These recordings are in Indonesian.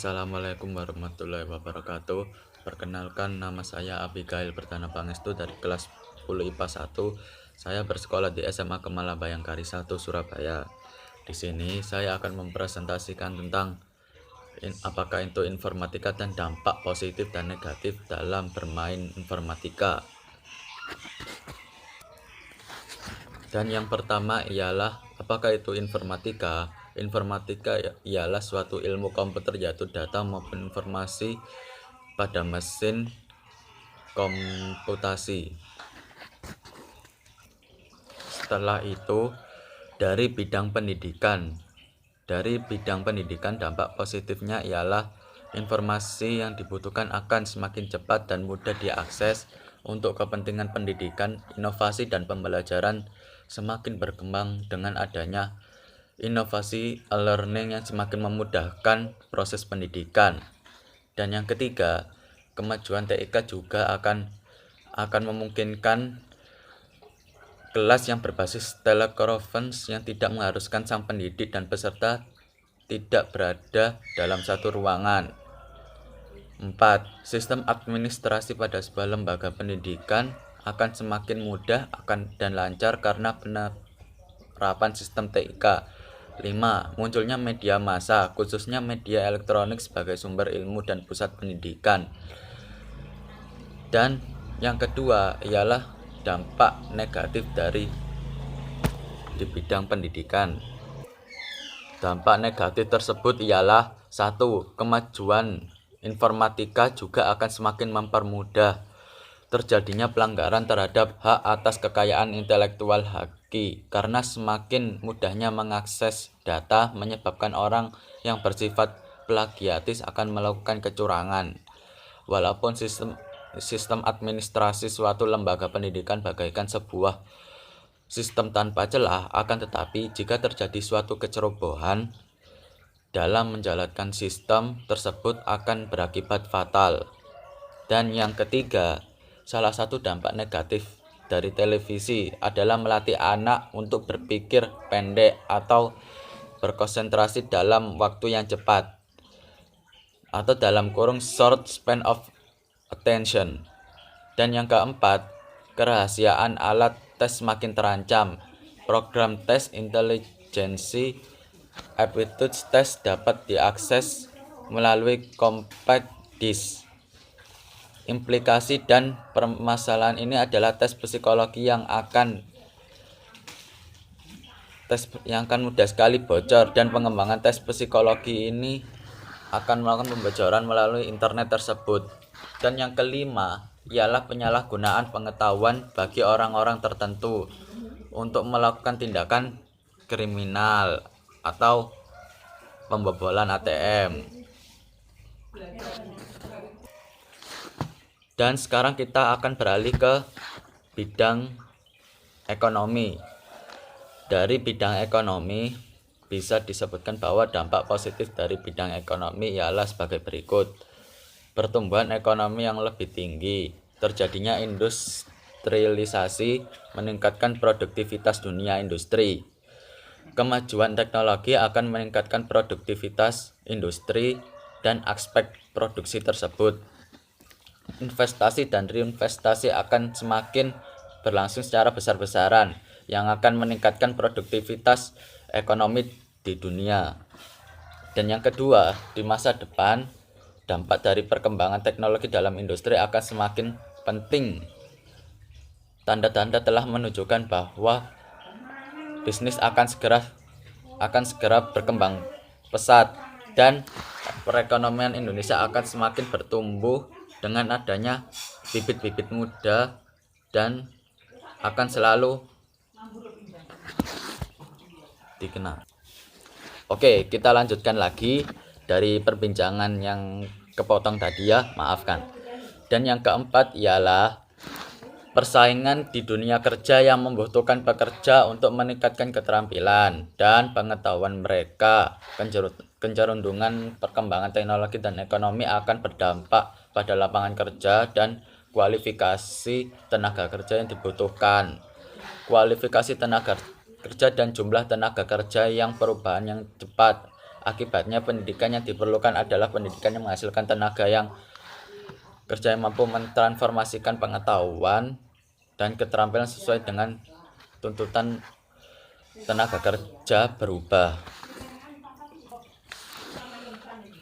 Assalamualaikum warahmatullahi wabarakatuh. Perkenalkan, nama saya Abigail Perdana Pangestu dari kelas 10 IPA 1. Saya bersekolah di SMA Kemala Bayangkari 1 Surabaya. Di sini saya akan mempresentasikan tentang apakah itu informatika dan dampak positif dan negatif dalam bermain informatika. Dan yang pertama ialah apakah itu informatika? Informatika ialah suatu ilmu komputer, yaitu data maupun informasi pada mesin komputasi. Setelah itu, dari bidang pendidikan. Dari bidang pendidikan, dampak positifnya ialah informasi yang dibutuhkan akan semakin cepat dan mudah diakses untuk kepentingan pendidikan. Inovasi dan pembelajaran semakin berkembang dengan adanya inovasi e-learning yang semakin memudahkan proses pendidikan. Dan yang ketiga, kemajuan TIK juga akan memungkinkan kelas yang berbasis telekonferensi yang tidak mengharuskan sang pendidik dan peserta tidak berada dalam satu ruangan. 4. Sistem administrasi pada sebuah lembaga pendidikan akan semakin mudah dan lancar karena penerapan sistem TIK. 5. Munculnya media massa, khususnya media elektronik sebagai sumber ilmu dan pusat pendidikan. Dan yang kedua ialah dampak negatif di bidang pendidikan. Dampak negatif tersebut ialah 1. Kemajuan informatika juga akan semakin mempermudah terjadinya pelanggaran terhadap hak atas kekayaan intelektual haki, karena semakin mudahnya mengakses data menyebabkan orang yang bersifat plagiatis akan melakukan kecurangan. Walaupun sistem administrasi suatu lembaga pendidikan bagaikan sebuah sistem tanpa celah, akan tetapi jika terjadi suatu kecerobohan dalam menjalankan sistem tersebut akan berakibat fatal. Dan yang ketiga, salah satu dampak negatif dari televisi adalah melatih anak untuk berpikir pendek atau berkonsentrasi dalam waktu yang cepat, atau dalam kurung short span of attention. Dan yang keempat, kerahasiaan alat tes semakin terancam. Program tes intelijensi aptitude test dapat diakses melalui compact disc. Implikasi dan permasalahan ini adalah tes psikologi yang akan mudah sekali bocor, dan pengembangan tes psikologi ini akan melakukan pembocoran melalui internet tersebut. Dan yang kelima ialah penyalahgunaan pengetahuan bagi orang-orang tertentu untuk melakukan tindakan kriminal atau pembobolan ATM. Dan sekarang kita akan beralih ke bidang ekonomi. Dari bidang ekonomi bisa disebutkan bahwa dampak positif dari bidang ekonomi ialah sebagai berikut. Pertumbuhan ekonomi yang lebih tinggi, terjadinya industrialisasi meningkatkan produktivitas dunia industri. Kemajuan teknologi akan meningkatkan produktivitas industri dan aspek produksi tersebut. Investasi dan reinvestasi akan semakin berlangsung secara besar-besaran yang akan meningkatkan produktivitas ekonomi di dunia. Dan yang kedua, di masa depan, dampak dari perkembangan teknologi dalam industri akan semakin penting. Tanda-tanda telah menunjukkan bahwa bisnis akan segera berkembang pesat, dan perekonomian Indonesia akan semakin bertumbuh dengan adanya bibit-bibit muda dan akan selalu dikenal. Oke, kita lanjutkan lagi dari perbincangan yang kepotong tadi ya, maafkan. Dan yang keempat ialah persaingan di dunia kerja yang membutuhkan pekerja untuk meningkatkan keterampilan dan pengetahuan mereka. Kecerundukan perkembangan teknologi dan ekonomi akan berdampak pada lapangan kerja dan kualifikasi tenaga kerja yang dibutuhkan. Kualifikasi tenaga kerja dan jumlah tenaga kerja yang perubahan yang cepat Akibatnya pendidikan yang diperlukan adalah pendidikan yang menghasilkan tenaga yang kerja yang mampu mentransformasikan pengetahuan dan keterampilan sesuai dengan tuntutan tenaga kerja berubah.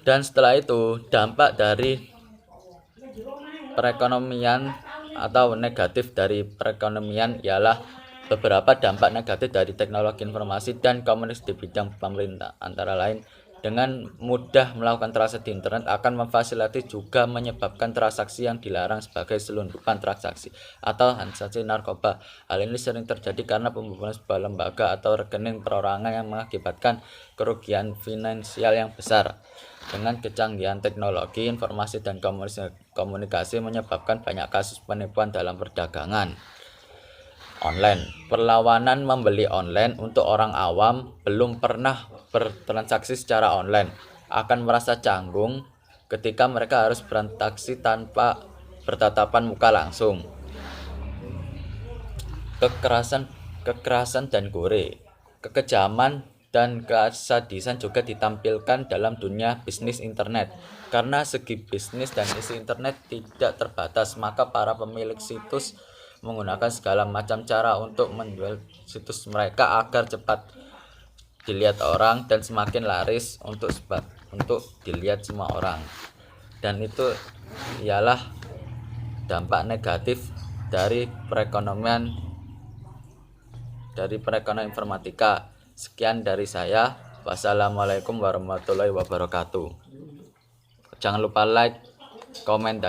Dan setelah itu, dampak dari perekonomian atau negatif dari perekonomian ialah beberapa dampak negatif dari teknologi informasi dan komunikasi di bidang pemerintah, antara lain dengan mudah melakukan transaksi di internet akan memfasilitasi juga menyebabkan transaksi yang dilarang sebagai selundupan transaksi atau transaksi narkoba. Hal ini sering terjadi karena pembobolan sebuah lembaga atau rekening perorangan yang mengakibatkan kerugian finansial yang besar. Dengan kecanggihan teknologi informasi dan komunikasi menyebabkan banyak kasus penipuan dalam perdagangan online. Perlawanan membeli online untuk orang awam belum pernah bertransaksi secara online akan merasa canggung ketika mereka harus bertransaksi tanpa bertatapan muka langsung. Kekerasan dan gore, kekejaman dan kesadisan juga ditampilkan dalam dunia bisnis internet. Karena segi bisnis dan isi internet tidak terbatas, maka para pemilik situs menggunakan segala macam cara untuk menjual situs mereka agar cepat dilihat orang dan semakin laris untuk dilihat semua orang. Dan itu ialah dampak negatif dari perekonomian informatika. Sekian dari saya. Wassalamualaikum warahmatullahi wabarakatuh. Jangan lupa like, komen, dan